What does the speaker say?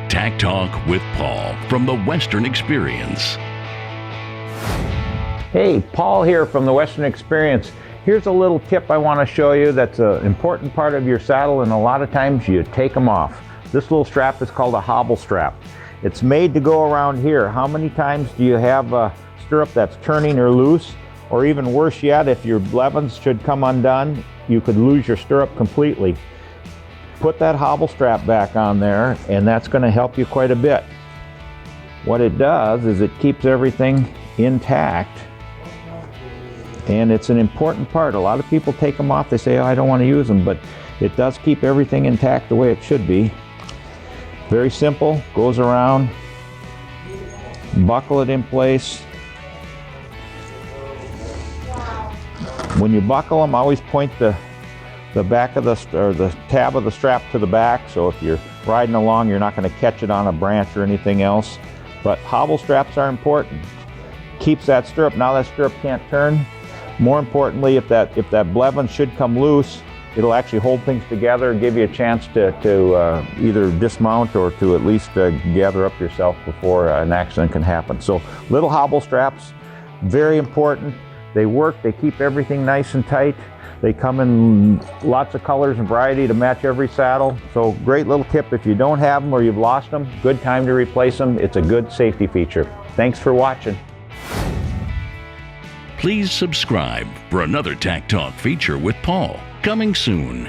Tack Talk with Paul from the Western Experience. Hey, Paul here from the Western Experience. Here's a little tip I want to show you that's an important part of your saddle, and a lot of times you take them off. This little strap is called a hobble strap. It's made to go around here. How many times do you have a stirrup that's turning or loose? Or even worse yet, if your blevins should come undone, you could lose your stirrup completely. Put that hobble strap back on there, and that's going to help you quite a bit. What it does is it keeps everything intact, and it's an important part. A lot of people take them off. They say, oh, I don't want to use them, but it does keep everything intact the way it should be. Very simple, goes around, buckle it in place. When you buckle them, always point the back of the tab of the strap to the back, so if you're riding along, you're not going to catch it on a branch or anything else. But hobble straps are important. Keeps that stirrup. Now that stirrup can't turn. More importantly, if that blevin should come loose, it'll actually hold things together and give you a chance to either dismount or to at least gather up yourself before an accident can happen. So little hobble straps, very important. They work, they keep everything nice and tight. They come in lots of colors and variety to match every saddle. So great little tip. If you don't have them or you've lost them, good time to replace them. It's a good safety feature. Thanks for watching. Please subscribe for another Tack Talk feature with Paul, coming soon.